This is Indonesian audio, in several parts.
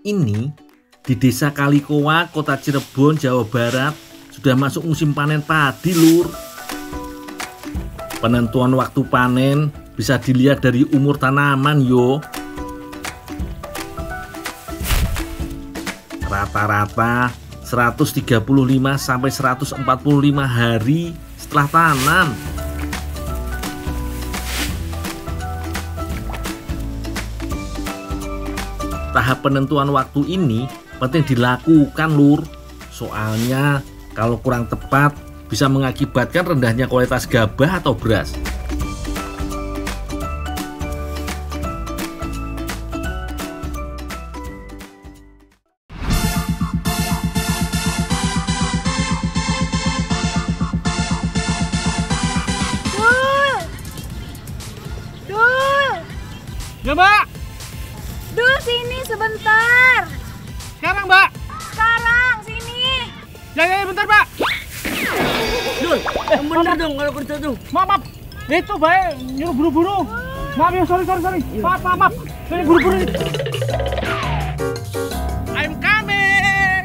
ini di Desa Kalikowa, Kota Cirebon, Jawa Barat sudah masuk musim panen padi, Lur. Penentuan waktu panen bisa dilihat dari umur tanaman, yo. Rata-rata 135 sampai 145 hari setelah tanam. Tahap penentuan waktu ini penting dilakukan, Lur. Soalnya kalau kurang tepat bisa mengakibatkan rendahnya kualitas gabah atau beras. Ya, Mbak. Dul, sini sebentar. Sekarang, Mbak. Sekarang, sini. Ya, bentar, Mbak. Dul, bener dong kalau kerja tuh. Maaf. Itu, Mbak, nyuruh buru-buru. Maaf ya, sorry. Maaf. Saya buru-buru nih. I'm coming.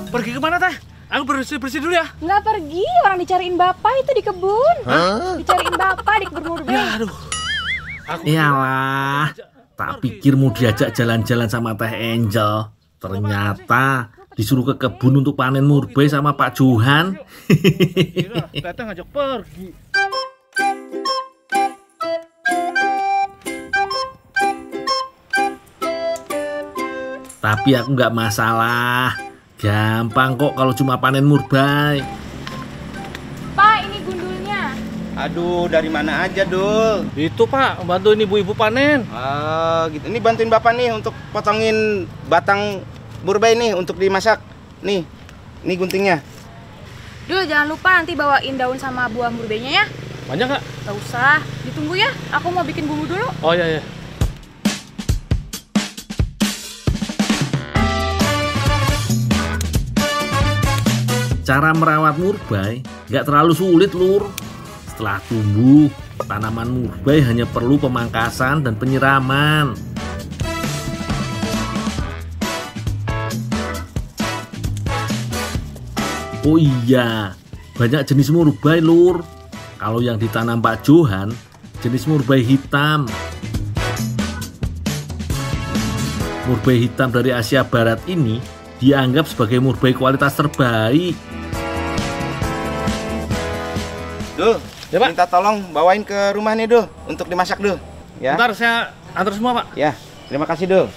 Pergi kemana, Teh? Aku bersih-bersih dulu ya. Nggak pergi, orang dicariin bapak itu di kebun. Dicariin bapak di kebun murbei. Ya, aduh. Iyalah, tak pikir mau diajak jalan-jalan sama Teh Angel. Ternyata disuruh ke kebun untuk panen murbei sama Pak Johan. Teteh ngajak pergi. Tapi aku nggak masalah. Gampang kok kalau cuma panen murbei. Pak, ini gundulnya. Aduh, dari mana aja, Dul? Itu, Pak, bantuin ibu-ibu panen. Gitu. Ini bantuin Bapak nih untuk potongin batang murbei nih untuk dimasak. Nih guntingnya. Dul, jangan lupa nanti bawain daun sama buah murbeinya ya. Banyak nggak? Gak usah, ditunggu ya. Aku mau bikin bumbu dulu. Oh, iya. Cara merawat murbei nggak terlalu sulit, Lur. Setelah tumbuh, tanaman murbei hanya perlu pemangkasan dan penyiraman. Oh iya, banyak jenis murbei, Lur. Kalau yang ditanam Pak Johan, jenis murbei hitam. Murbei hitam dari Asia Barat ini dianggap sebagai murbei kualitas terbaik. Dul, Ya, Pak. minta tolong bawain ke rumah nih, Dul, untuk dimasak, Dul. Ya. Ntar saya antar semua, Pak. Ya, terima kasih, Dul.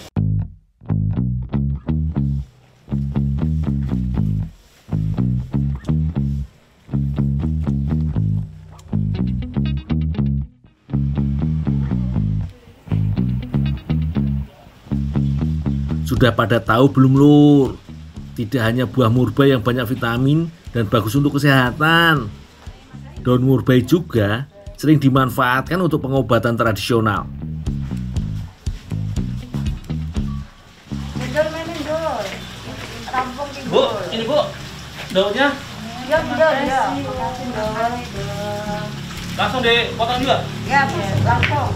Sudah pada tahu belum, Lur? Tidak hanya buah murbei yang banyak vitamin dan bagus untuk kesehatan. Daun murbei juga sering dimanfaatkan untuk pengobatan tradisional. Dul, mainin Dul. Rampung nih, Bu, ini Bu, daunnya Ya, Dul. langsung dipotong juga. Ya, langsung.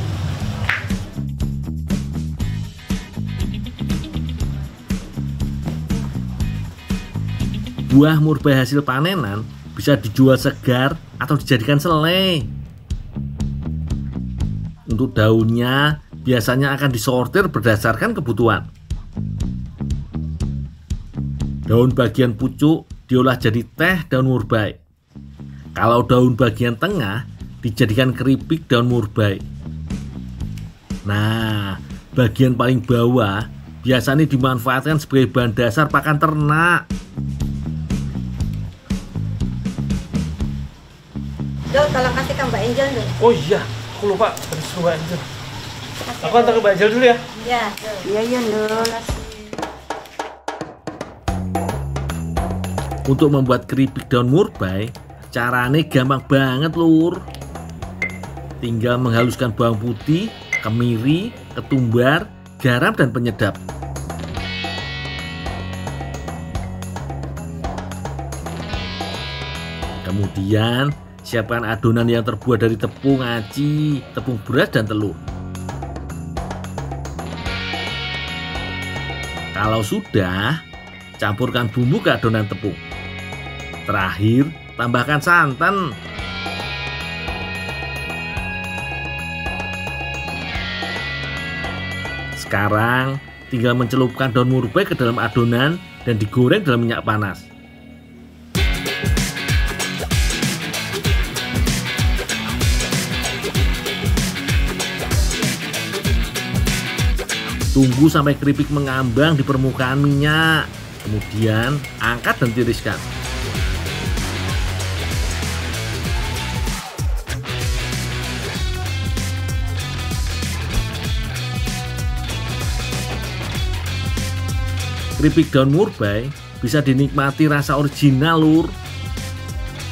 Buah murbei hasil panenan bisa dijual segar atau dijadikan selai. Untuk daunnya biasanya akan disortir berdasarkan kebutuhan. Daun bagian pucuk diolah jadi teh daun murbei. Kalau daun bagian tengah dijadikan keripik daun murbei. Nah, bagian paling bawah biasanya dimanfaatkan sebagai bahan dasar pakan ternak. Dul, tolong kasih ke Mbak Angel dulu. Oh iya, aku lupa. Harus ke Mbak Angel. Aku antar ke Mbak Angel dulu ya. Ya, iya Dul. Untuk membuat keripik daun murbei, caranya gampang banget, Lur. Tinggal menghaluskan bawang putih, kemiri, ketumbar, garam, dan penyedap. Kemudian Siapkan adonan yang terbuat dari tepung aci, tepung beras, dan telur. Kalau sudah, campurkan bumbu ke adonan tepung. Terakhir, tambahkan santan. Sekarang, tinggal mencelupkan daun murbei ke dalam adonan dan digoreng dalam minyak panas. Tunggu sampai keripik mengambang di permukaan minyak. Kemudian, angkat dan tiriskan. Keripik daun murbei bisa dinikmati rasa original, Lur.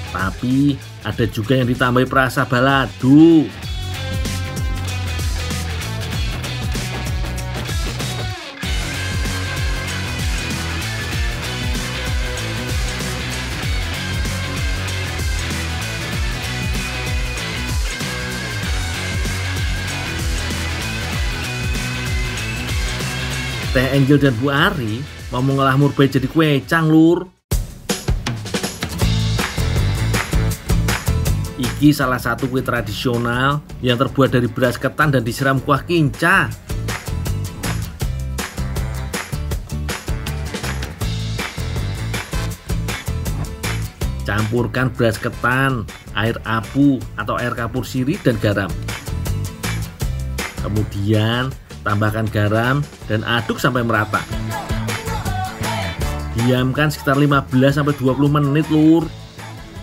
Tapi ada juga yang ditambahi perasa balado. Teh Angel dan Bu Ari mau mengolah murbei jadi kuecang, Lur. Iki salah satu kue tradisional yang terbuat dari beras ketan dan disiram kuah kinca. Campurkan beras ketan, air apu atau air kapur sirih, dan garam. Kemudian tambahkan garam dan aduk sampai merata. Diamkan sekitar 15-20 menit, Lur.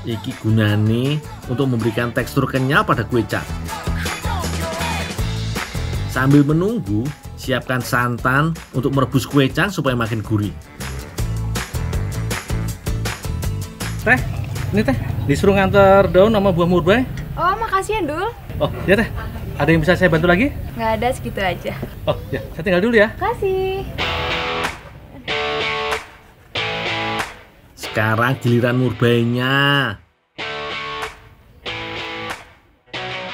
Iki gunane untuk memberikan tekstur kenyal pada kuecang. Sambil menunggu, siapkan santan untuk merebus kuecang supaya makin gurih. Teh, ini teh disuruh nganter daun sama buah murbei. Oh, makasih ya, Dul. Oh, ya teh. Ada yang bisa saya bantu lagi? Nggak ada, segitu aja. Oh, ya. Saya tinggal dulu ya. Kasih. Sekarang giliran murbeinya.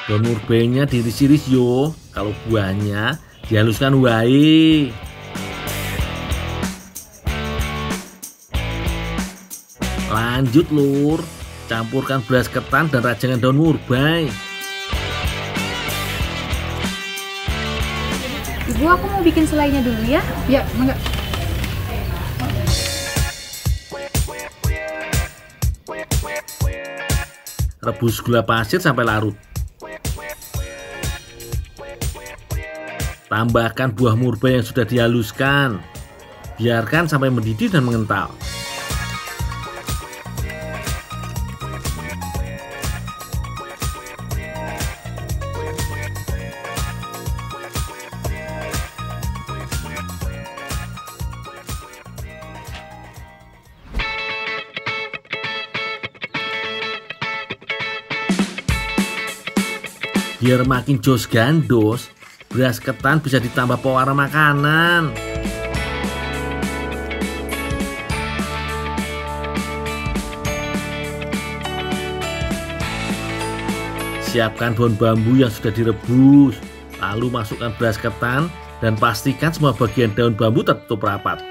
Daun murbeinya diiris-iris yo. Kalau buahnya dihaluskan wae. Lanjut, Lur. Campurkan beras ketan dan rajangan daun murbei. Ibu, aku mau bikin selainya dulu ya. Ya, enggak. Rebus gula pasir sampai larut. Tambahkan buah murbei yang sudah dihaluskan. Biarkan sampai mendidih dan mengental. Biar makin jos gandos, beras ketan bisa ditambah pewarna makanan. Siapkan daun bambu yang sudah direbus, lalu masukkan beras ketan dan pastikan semua bagian daun bambu tertutup rapat.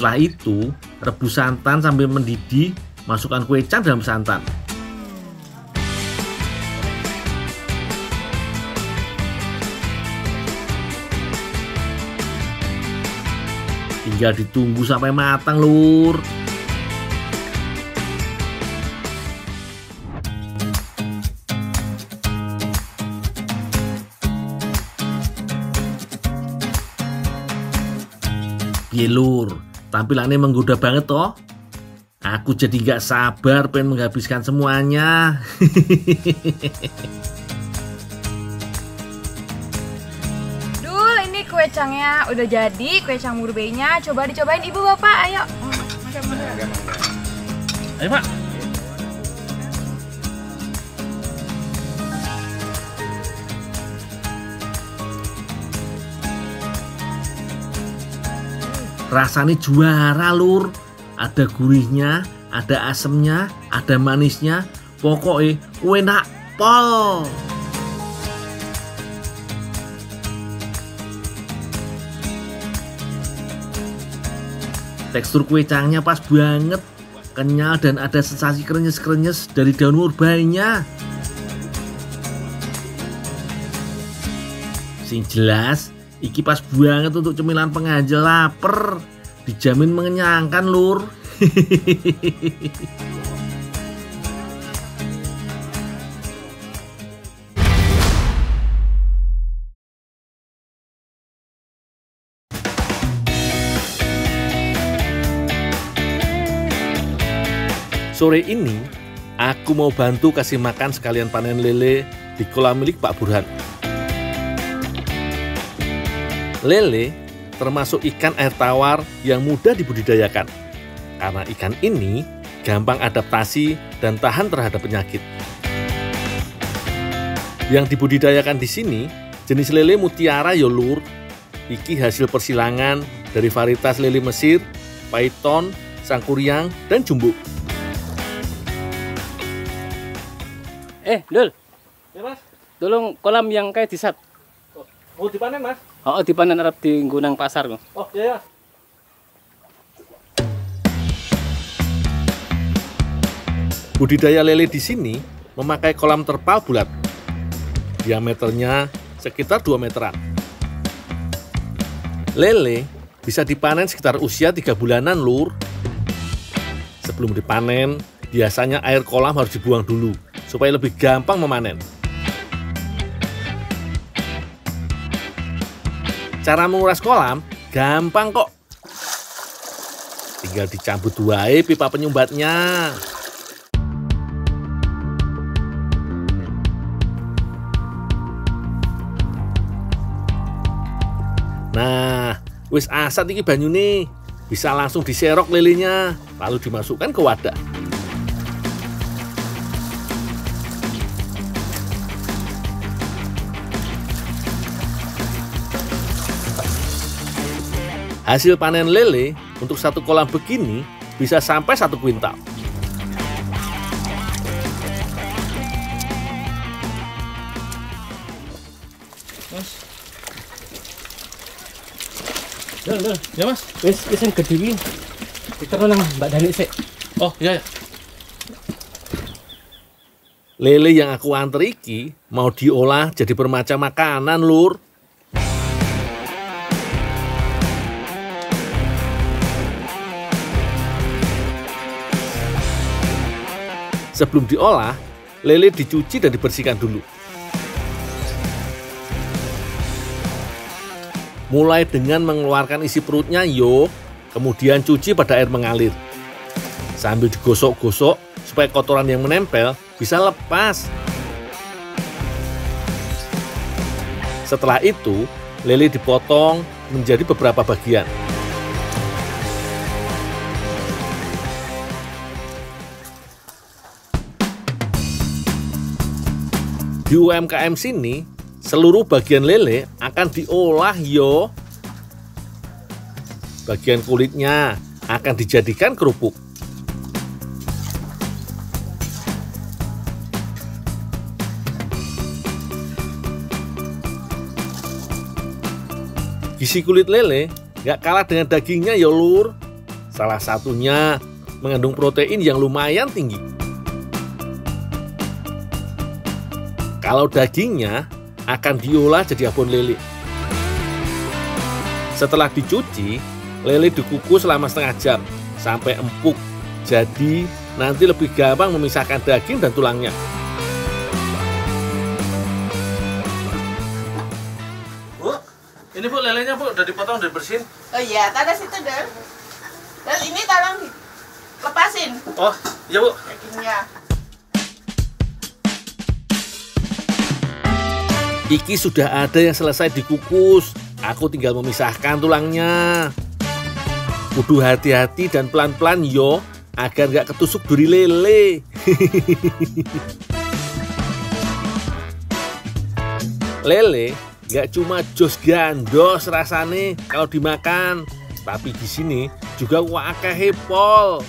Setelah itu, rebus santan sambil mendidih, masukkan kuecang dalam santan. Tinggal ditunggu sampai matang, Lur. Piye, Lur? Tampilannya menggoda banget toh. Aku jadi gak sabar pengen menghabiskan semuanya. kecangnya udah jadi, kecang murbeinya. Coba dicobain Ibu Bapak, ayo. Ayo Pak. Rasanya juara lur, ada gurihnya, ada asemnya, ada manisnya, pokoknya enak pol. Tekstur kue cangnya pas banget, kenyal dan ada sensasi krenyes-krenyes dari daun murbainya. Sing jelas, iki pas banget untuk cemilan penganjel lapar. Dijamin mengenyangkan lur. Sore ini, aku mau bantu kasih makan sekalian panen lele di kolam milik Pak Burhan. Lele termasuk ikan air tawar yang mudah dibudidayakan. Karena ikan ini gampang adaptasi dan tahan terhadap penyakit. Yang dibudidayakan di sini jenis lele mutiara ya lur. Iki hasil persilangan dari varietas lele Mesir, Python, Sangkuriang, dan Jumbo. Dul, Ya Mas. tolong kolam yang kayak disat. Mau dipanen Mas? Oh, dipanen arep di gunang pasar kok. Oh iya ya. Budidaya lele di sini memakai kolam terpal bulat. Diameternya sekitar 2 meteran. Lele bisa dipanen sekitar usia 3 bulanan lur. Sebelum dipanen, biasanya air kolam harus dibuang dulu supaya lebih gampang memanen. Cara menguras kolam gampang kok. Tinggal dicabut wae pipa penyumbatnya. Nah, wis asat iki banyune. Bisa langsung diserok lelenya, lalu dimasukkan ke wadah. Hasil panen lele untuk satu kolam begini bisa sampai 1 kuintal. Dul. Ya Mas. Wis yang gede iki. Diterus nang Mbak Dani sik. Oh iya ya. Lele yang aku anter iki mau diolah jadi bermacam makanan lur. Sebelum diolah, lele dicuci dan dibersihkan dulu. Mulai dengan mengeluarkan isi perutnya yo, kemudian cuci pada air mengalir. Sambil digosok-gosok supaya kotoran yang menempel bisa lepas. Setelah itu, lele dipotong menjadi beberapa bagian. Di UMKM sini, seluruh bagian lele akan diolah yo. Bagian kulitnya akan dijadikan kerupuk. Gizi kulit lele nggak kalah dengan dagingnya ya lur. Salah satunya mengandung protein yang lumayan tinggi. Kalau dagingnya akan diolah jadi abon lele. Setelah dicuci, lele dikukus selama setengah jam sampai empuk. Jadi nanti lebih gampang memisahkan daging dan tulangnya. Bu, ini Bu lelenya Bu udah dipotong dan bersihin. Oh iya, taruh situ Dul. Dan ini tolong lepasin Oh iya Bu. dagingnya. Iki sudah ada yang selesai dikukus. Aku tinggal memisahkan tulangnya. Kudu hati-hati dan pelan-pelan yo, agar gak ketusuk duri lele. Lele gak cuma jos gandos rasane kalau dimakan, tapi di sini juga akeh pol.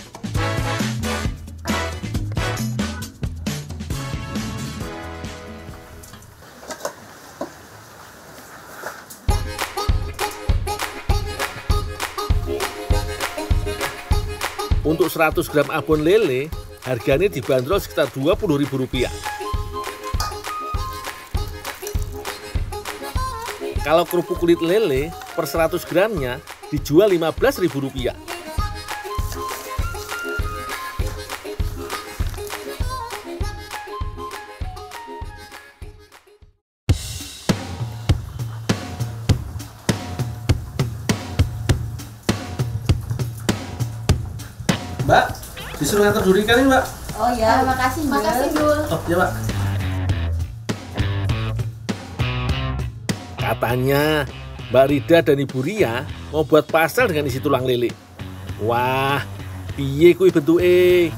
Untuk 100 gram abon lele, harganya dibanderol sekitar Rp20.000. Kalau kerupuk kulit lele per 100 gramnya dijual Rp15.000. Mbak, disuruh ngantar duri kan ini, Mbak? Oh ya, makasih Dul. Oh, ya, Mbak. Katanya Mbak Rida dan Ibu Ria mau buat pastel dengan isi tulang lele. Wah, piye kuwi bentuke?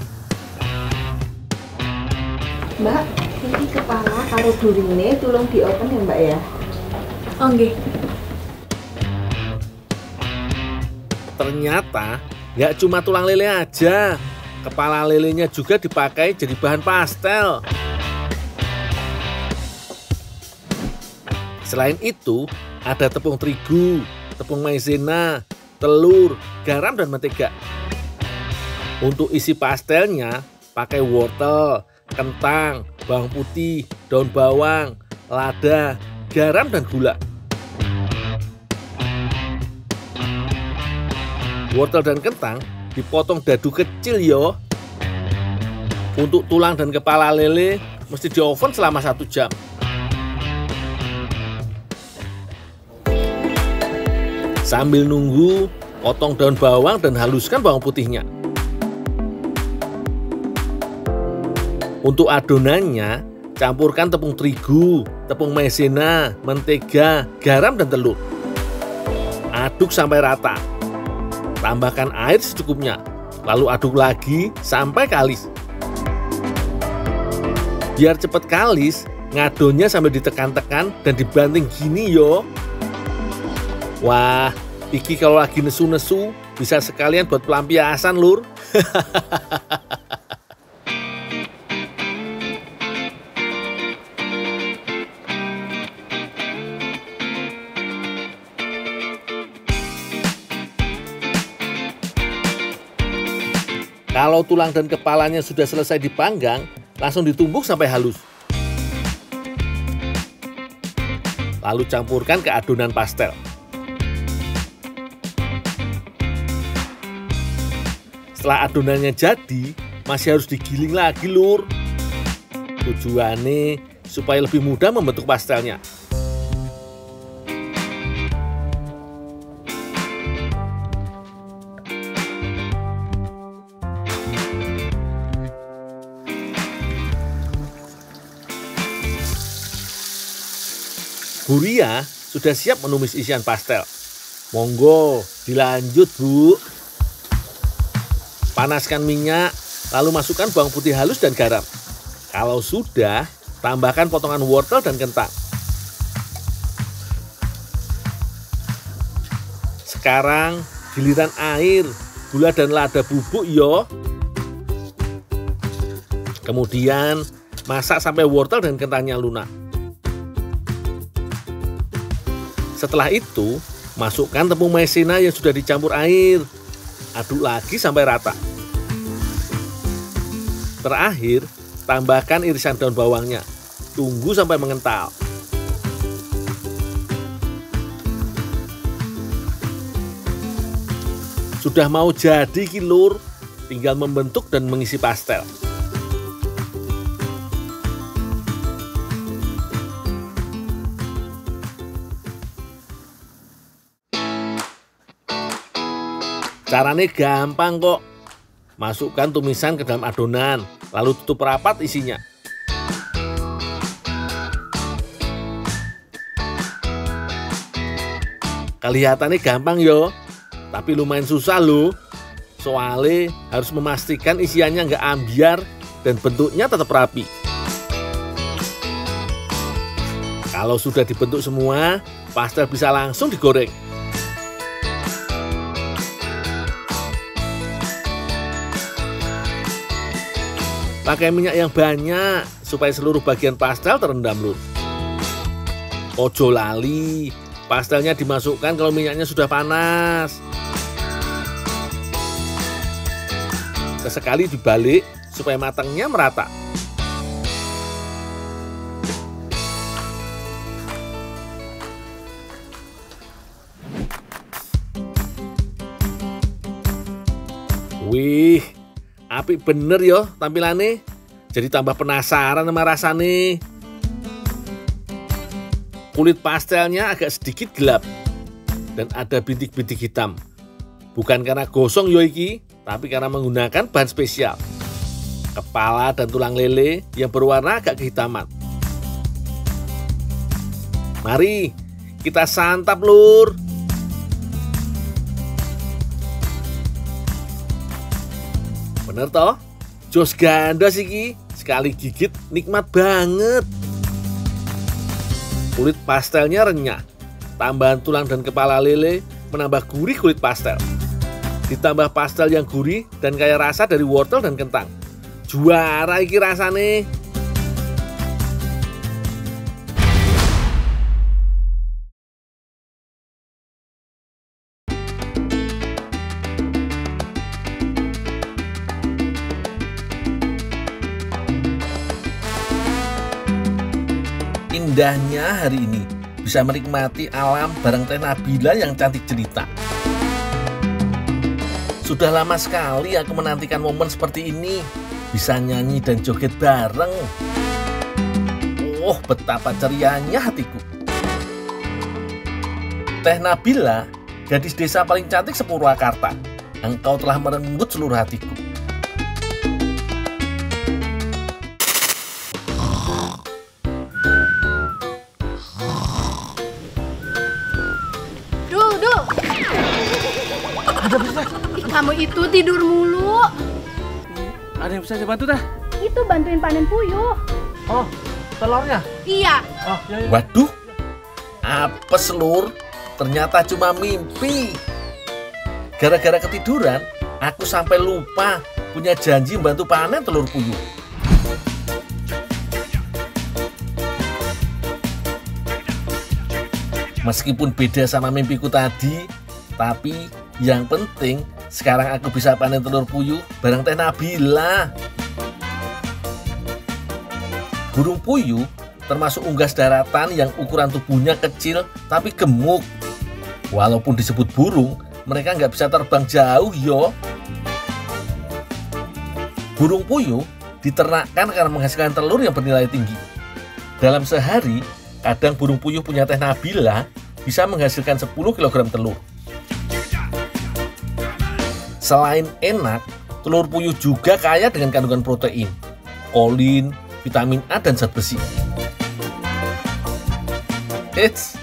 Mbak, ini kepala karo durine tulung diopen ya, Mbak ya? Oh nggih. Ternyata nggak cuma tulang lele aja, kepala lelenya juga dipakai jadi bahan pastel. Selain itu, ada tepung terigu, tepung maizena, telur, garam, dan mentega. Untuk isi pastelnya, pakai wortel, kentang, bawang putih, daun bawang, lada, garam, dan gula. Wortel dan kentang dipotong dadu kecil yo. Untuk tulang dan kepala lele mesti di oven selama 1 jam. Sambil nunggu, potong daun bawang dan haluskan bawang putihnya. Untuk adonannya, campurkan tepung terigu, tepung maizena, mentega, garam, dan telur. Aduk sampai rata. Tambahkan air secukupnya, lalu aduk lagi sampai kalis. Biar cepat kalis, ngadonnya sambil ditekan-tekan dan dibanting gini yo. Wah, iki kalau lagi nesu-nesu bisa sekalian buat pelampiasan lur. Kalau tulang dan kepalanya sudah selesai dipanggang, langsung ditumbuk sampai halus. Lalu campurkan ke adonan pastel. Setelah adonannya jadi, masih harus digiling lagi lur. Tujuannya supaya lebih mudah membentuk pastelnya. Bu Ria sudah siap menumis isian pastel. Monggo, dilanjut Bu. Panaskan minyak, lalu masukkan bawang putih halus dan garam. Kalau sudah, tambahkan potongan wortel dan kentang. Sekarang giliran air, gula dan lada bubuk yo. Kemudian masak sampai wortel dan kentangnya lunak. Setelah itu, masukkan tepung maizena yang sudah dicampur air. Aduk lagi sampai rata. Terakhir, tambahkan irisan daun bawangnya. Tunggu sampai mengental. Sudah mau jadi ki lur, tinggal membentuk dan mengisi pastel. Caranya gampang kok. Masukkan tumisan ke dalam adonan, lalu tutup rapat isinya. Kelihatannya gampang yo, tapi lumayan susah loh. Soalnya harus memastikan isiannya nggak ambiar dan bentuknya tetap rapi. Kalau sudah dibentuk semua, pastel bisa langsung digoreng. Pakai minyak yang banyak supaya seluruh bagian pastel terendam lur. Ojo lali, pastelnya dimasukkan kalau minyaknya sudah panas. Sesekali dibalik supaya matangnya merata. Wih, apik bener yo tampilannya. Jadi tambah penasaran sama rasanya. Kulit pastelnya agak sedikit gelap dan ada bintik-bintik hitam. Bukan karena gosong yo iki, tapi karena menggunakan bahan spesial. Kepala dan tulang lele yang berwarna agak kehitaman. Mari kita santap lur. Bener toh? Jos gandos iki, sekali gigit nikmat banget. Kulit pastelnya renyah. Tambahan tulang dan kepala lele menambah gurih kulit pastel. Ditambah pastel yang gurih dan kaya rasa dari wortel dan kentang. Juara iki rasane. Indahnya hari ini bisa menikmati alam bareng Teh Nabila yang cantik jelita. Sudah lama sekali aku menantikan momen seperti ini, bisa nyanyi dan joget bareng. Oh, betapa cerianya hatiku. Teh Nabila, gadis desa paling cantik sePurwakarta. Engkau telah merenggut seluruh hatiku. Kamu itu tidur mulu. Ada yang bisa saya bantu dah? Itu bantuin panen puyuh. Oh, telurnya? Iya. Oh, ya. Waduh, apes lur, ternyata cuma mimpi. Gara-gara ketiduran, aku sampai lupa punya janji membantu panen telur puyuh. Meskipun beda sama mimpiku tadi, tapi yang penting sekarang aku bisa panen telur puyuh bareng Teh Nabila. Burung puyuh termasuk unggas daratan yang ukuran tubuhnya kecil tapi gemuk. Walaupun disebut burung, mereka nggak bisa terbang jauh yo. Burung puyuh diternakkan karena menghasilkan telur yang bernilai tinggi. Dalam sehari, kadang burung puyuh punya Teh Nabila bisa menghasilkan 10 kg telur. Selain enak, telur puyuh juga kaya dengan kandungan protein, kolin, vitamin A, dan zat besi. Eits,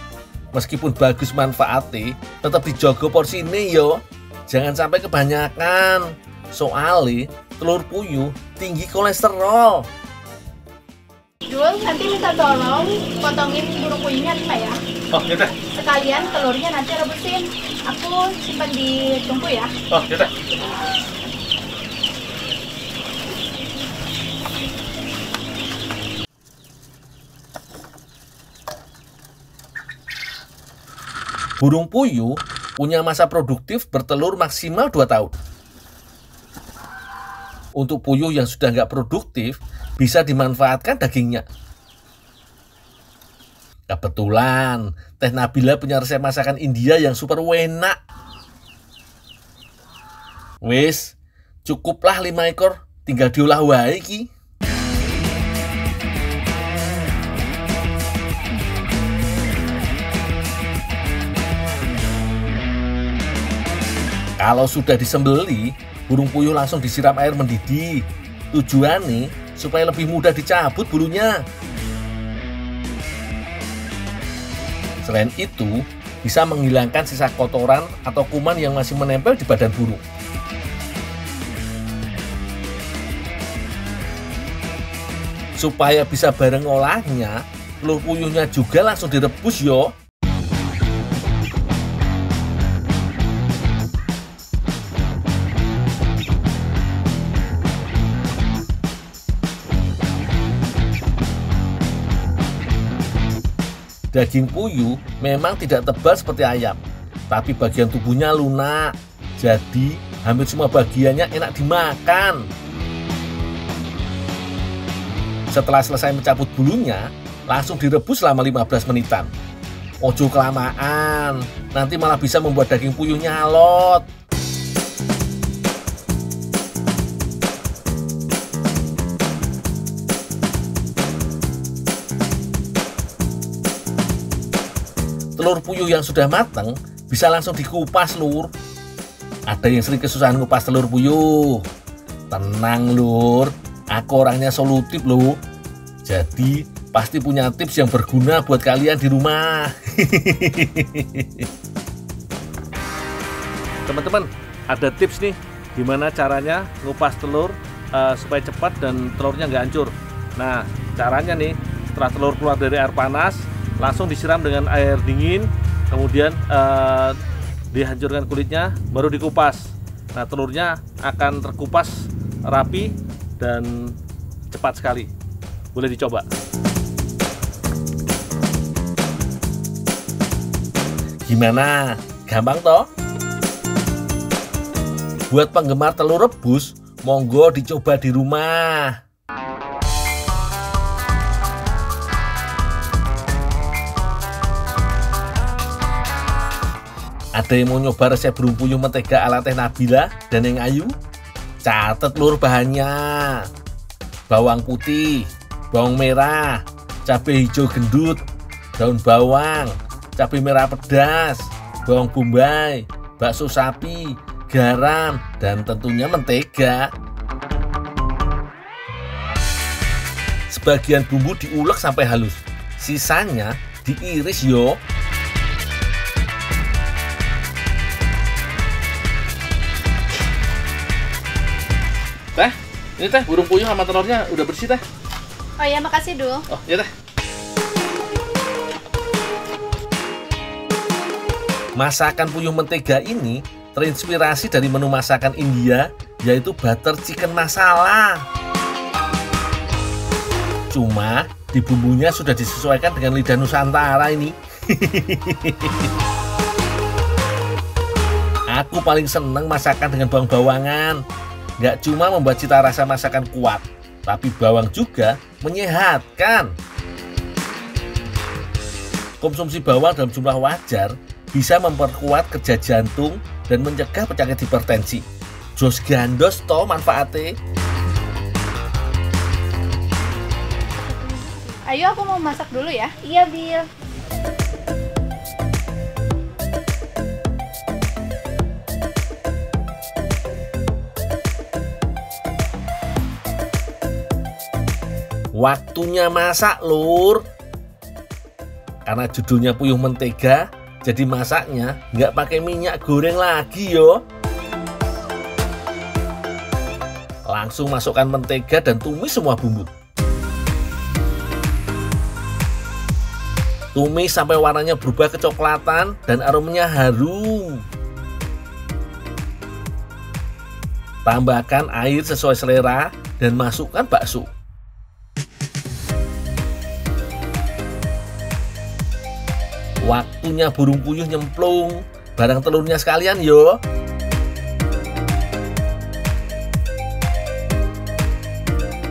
meskipun bagus manfaatnya, tetap dijaga porsinya yo. Jangan sampai kebanyakan, soalnya telur puyuh tinggi kolesterol. Dul, nanti minta tolong potongin burung puyuhnya 5 ya. Oh, ya. Sekalian telurnya nanti rebusin. Aku simpan di tungku ya. Oh, ya. Burung puyuh punya masa produktif bertelur maksimal 2 tahun. Untuk puyuh yang sudah nggak produktif, bisa dimanfaatkan dagingnya. Kebetulan, Teh Nabila punya resep masakan India yang super enak. Wis, cukuplah 5 ekor, tinggal diolah wae iki. Kalau sudah disembeli, burung puyuh langsung disiram air mendidih. Tujuannya supaya lebih mudah dicabut bulunya. Selain itu, bisa menghilangkan sisa kotoran atau kuman yang masih menempel di badan burung. Supaya bisa bareng olahnya, telur puyuhnya juga langsung direbus yo. Daging puyuh memang tidak tebal seperti ayam, tapi bagian tubuhnya lunak, jadi hampir semua bagiannya enak dimakan. Setelah selesai mencabut bulunya, langsung direbus selama 15 menitan. Ojo kelamaan, nanti malah bisa membuat daging puyuhnya alot. Telur puyuh yang sudah matang bisa langsung dikupas, lur. Ada yang sering kesusahan ngupas telur puyuh. Tenang, lur, aku orangnya solutif loh. Jadi pasti punya tips yang berguna buat kalian di rumah. Teman-teman, ada tips nih gimana caranya ngupas telur supaya cepat dan telurnya nggak hancur. Nah, caranya nih, setelah telur keluar dari air panas, langsung disiram dengan air dingin, kemudian dihancurkan kulitnya, baru dikupas. Nah, telurnya akan terkupas rapi dan cepat sekali. Boleh dicoba. Gimana? Gampang toh? Buat penggemar telur rebus, monggo dicoba di rumah. Ada yang mau nyoba resep burung puyuh mentega ala Teh Nabila dan Neng Ayu? Catat lur bahannya. Bawang putih, bawang merah, cabai hijau gendut, daun bawang, cabai merah pedas, bawang bombay, bakso sapi, garam, dan tentunya mentega. Sebagian bumbu diulek sampai halus, sisanya diiris yo. Teh, ini teh burung puyuh sama telurnya udah bersih teh. Oh ya, makasih Dul. Oh iya teh. Masakan puyuh mentega ini terinspirasi dari menu masakan India, yaitu butter chicken masala. Cuma di bumbunya sudah disesuaikan dengan lidah Nusantara ini. Aku paling seneng masakan dengan bawang-bawangan. Nggak cuma membuat cita rasa masakan kuat, tapi bawang juga menyehatkan. Konsumsi bawang dalam jumlah wajar bisa memperkuat kerja jantung dan mencegah penyakit hipertensi. Jos gandos toh manfaatnya. Ayo, aku mau masak dulu ya. Iya, Bil. Waktunya masak, lur. Karena judulnya puyuh mentega, jadi masaknya nggak pakai minyak goreng lagi yo. Langsung masukkan mentega dan tumis semua bumbu. Tumis sampai warnanya berubah kecoklatan dan aromanya harum. Tambahkan air sesuai selera dan masukkan bakso. Waktunya burung puyuh nyemplung barang telurnya sekalian yo.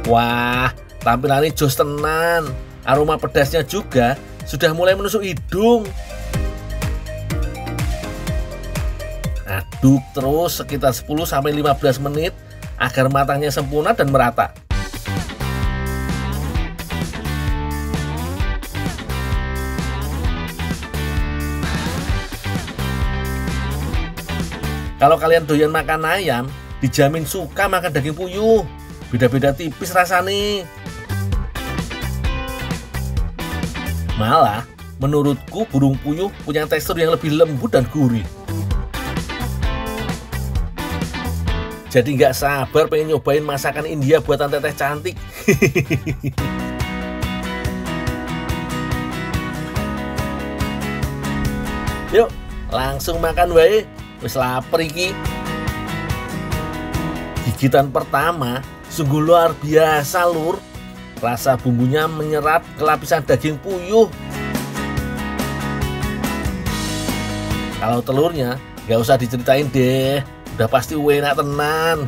Wah, tampilannya jos tenan. Aroma pedasnya juga sudah mulai menusuk hidung. Aduk terus sekitar 10-15 menit agar matangnya sempurna dan merata. Kalau kalian doyan makan ayam, dijamin suka makan daging puyuh. Beda-beda tipis rasanya. Malah, Menurutku burung puyuh punya tekstur yang lebih lembut dan gurih. Jadi nggak sabar pengen nyobain masakan India buatan teteh cantik. Yuk, langsung makan wae. Wis lapar iki. Gigitan pertama sungguh luar biasa, Lur. Rasa bumbunya menyerap ke lapisan daging puyuh. Kalau telurnya nggak usah diceritain deh. Udah pasti enak tenan.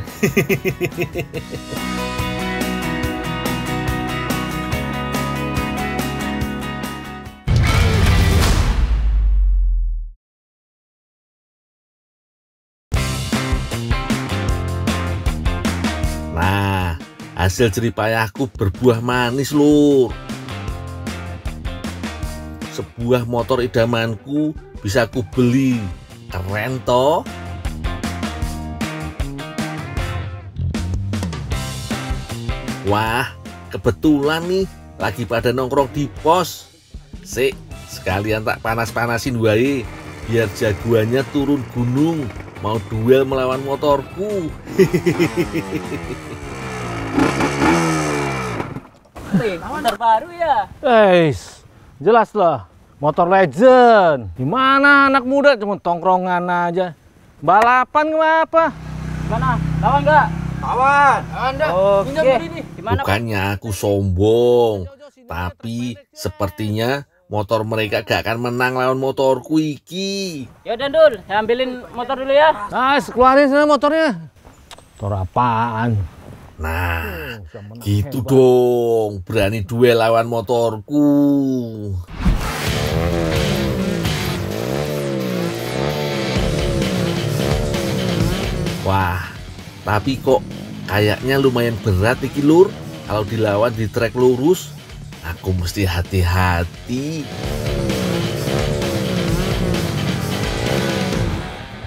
Nah, hasil jeripayahku berbuah manis, Lur. Sebuah motor idamanku bisa aku beli. Keren toh? Wah, kebetulan nih lagi pada nongkrong di pos. Sik, sekalian tak panas-panasin wae biar jagoannya turun gunung mau duel melawan motorku. Motor baru ya? Jelas lah, motor legend. Gimana anak muda cuma tongkrongan aja. Balapan apa? Mana? Lawan nggak? Anda. Oke. Bukannya aku sombong, tapi sepertinya motor mereka gak akan menang lawan motorku iki. Yaudah Dul, saya ambilin motor dulu ya. Keluarin sana motornya. Motor apaan? Nah, gitu dong, berani duel lawan motorku. Wah, tapi kok kayaknya lumayan berat iki, Lur. Kalau dilawan di trek lurus, aku mesti hati-hati.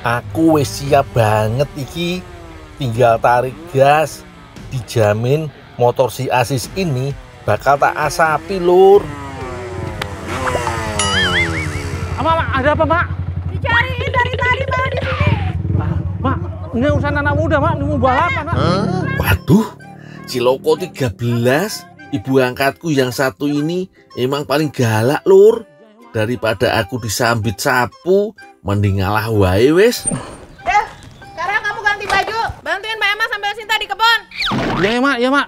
Aku wis siap banget iki. Tinggal tarik gas. Dijamin motor si Asis ini bakal tak asapi, Lur. Mak, ada apa, Mak? Dicariin dari tadi malah di sini. Mak, ini urusan anak muda, Mak. Ini mau balapan, Mak. Waduh, Ciloko 13, ibu angkatku yang satu ini emang paling galak, Lur. Daripada aku disambit sapu, mending ngalah wae wes. Sekarang kamu ganti baju, bantuin Mbak Emma sambil Sinta di kebun. Ya, Mak, ya, Mak.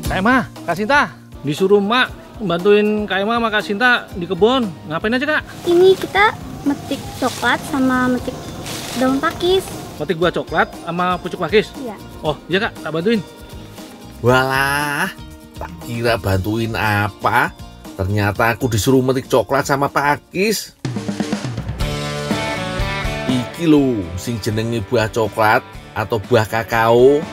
Kak Emma, Kak Sinta, disuruh Mak bantuin Kak Emma sama Kak Sinta di kebun. Ngapain aja, Kak? Ini kita metik coklat sama metik daun pakis. Metik buah coklat sama pucuk pakis? Iya. Oh, iya Kak, tak bantuin. Walah, tak kira bantuin apa. Ternyata aku disuruh metik coklat sama pakis. Iki lho, sing jenenge buah coklat atau buah kakao.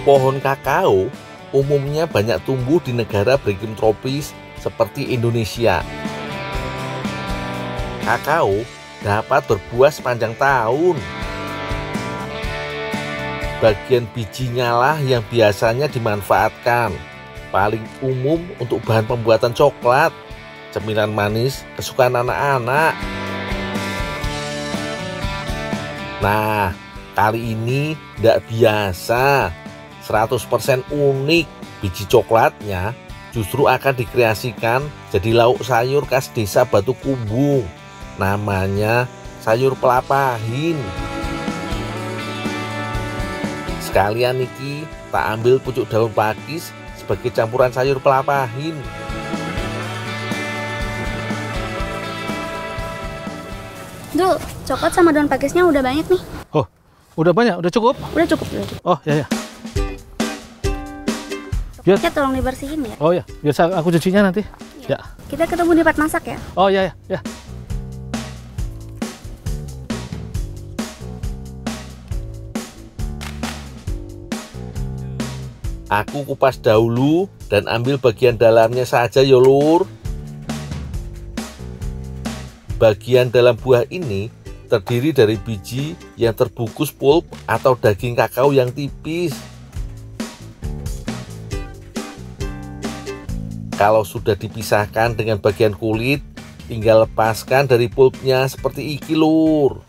Pohon kakao umumnya banyak tumbuh di negara beriklim tropis seperti Indonesia. Kakao dapat berbuah sepanjang tahun. Bagian bijinya lah yang biasanya dimanfaatkan. Paling umum untuk bahan pembuatan coklat, cemilan manis kesukaan anak-anak. Nah, kali ini tidak biasa. 100% unik. Biji coklatnya justru akan dikreasikan jadi lauk sayur khas desa Batu Kumbung. Namanya sayur pelapahin. Sekalian niki tak ambil pucuk daun pakis sebagai campuran sayur pelapahin. Dul, coklat sama daun pakisnya udah banyak nih. Oh, udah banyak? Udah cukup? Udah cukup, udah cukup. Oh, ya, ya. Biar, Ya, tolong dibersihin ya. oh ya, biar aku cucinya nanti. Ya. Kita ketemu di tempat masak ya. Oh ya, ya, ya. Aku kupas dahulu dan ambil bagian dalamnya saja ya, Lur. Bagian dalam buah ini terdiri dari biji yang terbungkus pulp atau daging kakao yang tipis. Kalau sudah dipisahkan dengan bagian kulit, tinggal lepaskan dari pulpnya seperti iki lur.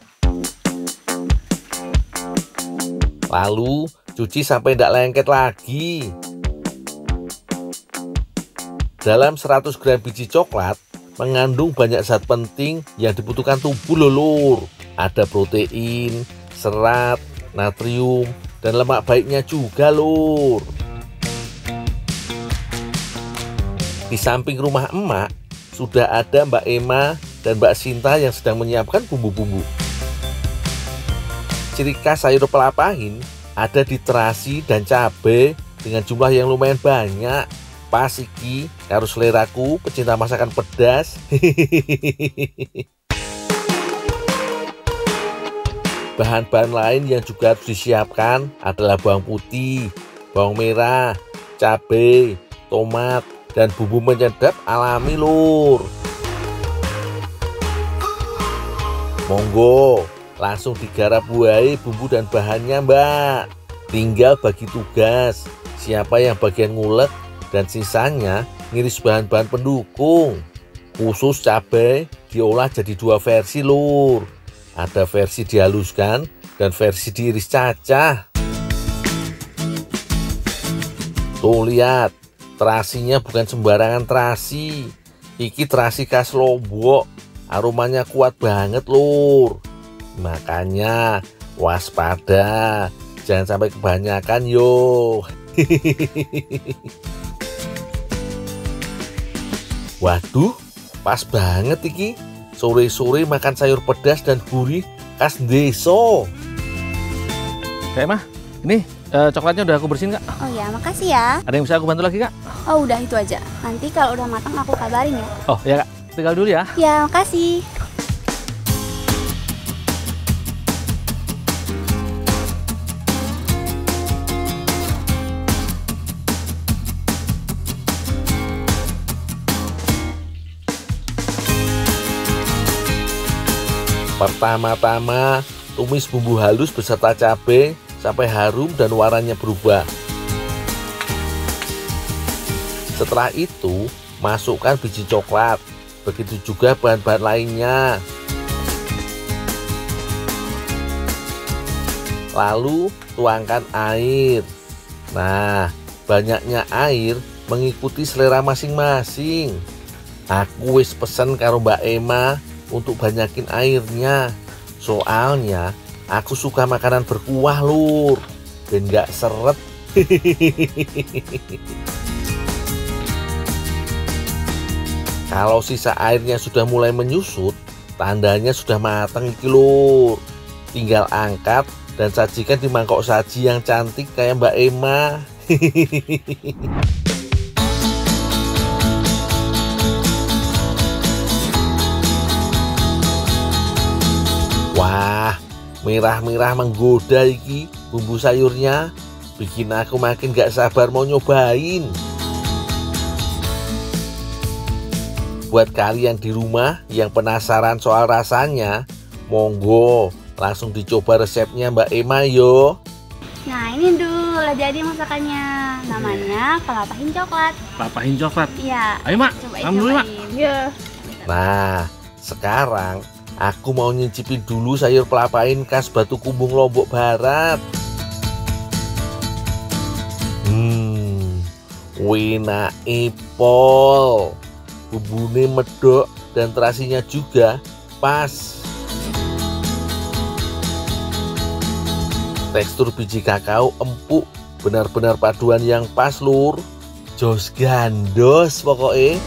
Lalu cuci sampai tidak lengket lagi. Dalam 100 gram biji coklat mengandung banyak zat penting yang dibutuhkan tubuh lur. Ada protein, serat, natrium, dan lemak baiknya juga lur. Di samping rumah emak sudah ada Mbak Emma dan Mbak Sinta yang sedang menyiapkan bumbu-bumbu. Ciri khas sayur pelapahin ada di terasi dan cabai dengan jumlah yang lumayan banyak. Pas iki karo seleraku pecinta masakan pedas. Bahan-bahan lain yang juga harus disiapkan adalah bawang putih, bawang merah, cabai, tomat, dan bumbu penyedap alami lur. Monggo langsung digarap buai bumbu dan bahannya mbak. Tinggal bagi tugas, siapa yang bagian ngulek dan sisanya ngiris bahan-bahan pendukung. Khusus cabai diolah jadi 2 versi lur. Ada versi dihaluskan dan versi diiris cacah. Tuh lihat, terasinya bukan sembarangan terasi. Iki terasi khas Lombok. Aromanya kuat banget lur. Makanya waspada, jangan sampai kebanyakan yo. Waduh, pas banget iki. Sore-sore makan sayur pedas dan gurih khas deso. Kak Emma, ini coklatnya udah aku bersihin Kak. Oh ya, makasih ya. Ada yang bisa aku bantu lagi Kak? Oh udah itu aja. Nanti kalau udah matang aku kabarin ya. Oh ya Kak, tinggal dulu ya. Ya, makasih. Pertama-tama tumis bumbu halus beserta cabai sampai harum dan warnanya berubah. Setelah itu masukkan biji coklat, begitu juga bahan-bahan lainnya. Lalu tuangkan air. Nah, banyaknya air mengikuti selera masing-masing. Aku wis pesen karo Mbak Emma untuk banyakin airnya. Soalnya aku suka makanan berkuah lur, dan gak seret. Kalau sisa airnya sudah mulai menyusut, tandanya sudah matang iki lur. Tinggal angkat dan sajikan di mangkok saji yang cantik kayak Mbak Emma. Wah, merah-merah menggoda iki bumbu sayurnya. Bikin aku makin gak sabar mau nyobain. Buat kalian di rumah yang penasaran soal rasanya, monggo langsung dicoba resepnya Mbak Emma yo. Nah ini dulu udah jadi masakannya. Namanya pelapahin coklat. Pelapahin coklat? Iya. Ayo Mak, Cobain, kamu dulu Mak. Ya. Nah, sekarang aku mau nyicipin dulu sayur pelapahin khas Batu Kumbung Lombok Barat. Wena epol. Bumbune medok dan terasinya juga pas. Tekstur biji kakao empuk, benar-benar paduan yang pas lur. Jos gandos pokoknya.